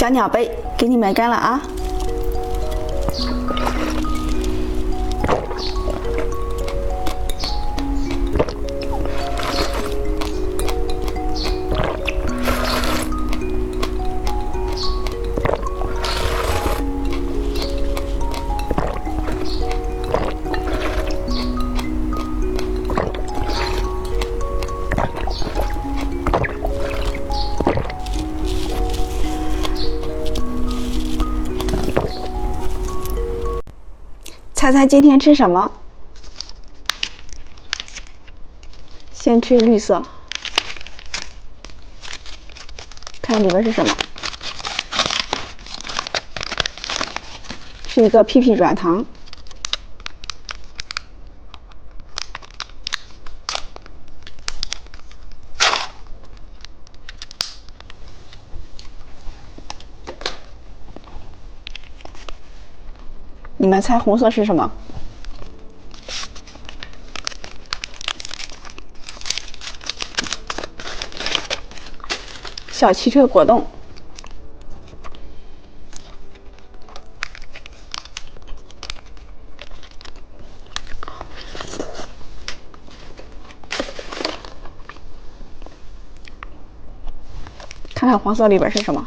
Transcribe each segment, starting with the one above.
小鸟杯给你们干了啊！猜猜今天吃什么？先吃绿色，看里边是什么？是一个屁屁软糖。你们猜红色是什么？小汽车果冻。看看黄色里边是什么？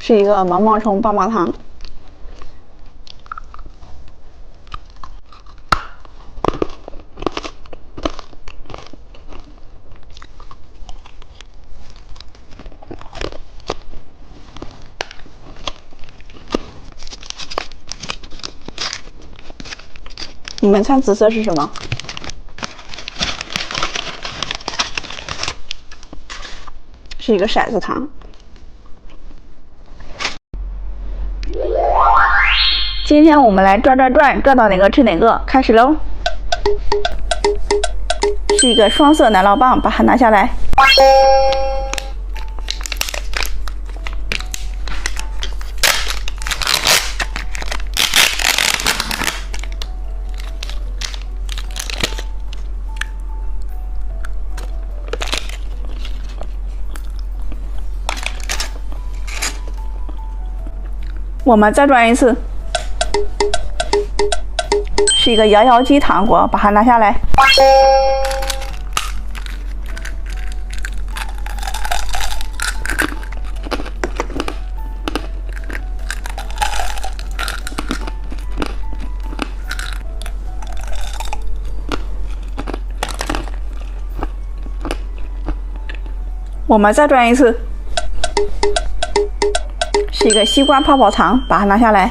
是一个毛毛虫棒棒糖。你们猜紫色是什么？是一个骰子糖。今天我们来转到哪个吃哪个，开始喽！是一个双色奶酪棒，把它拿下来。我们再转一次，是一个摇摇鸡糖果，把它拿下来。我们再转一次。是一个西瓜泡泡糖，把它拿下来。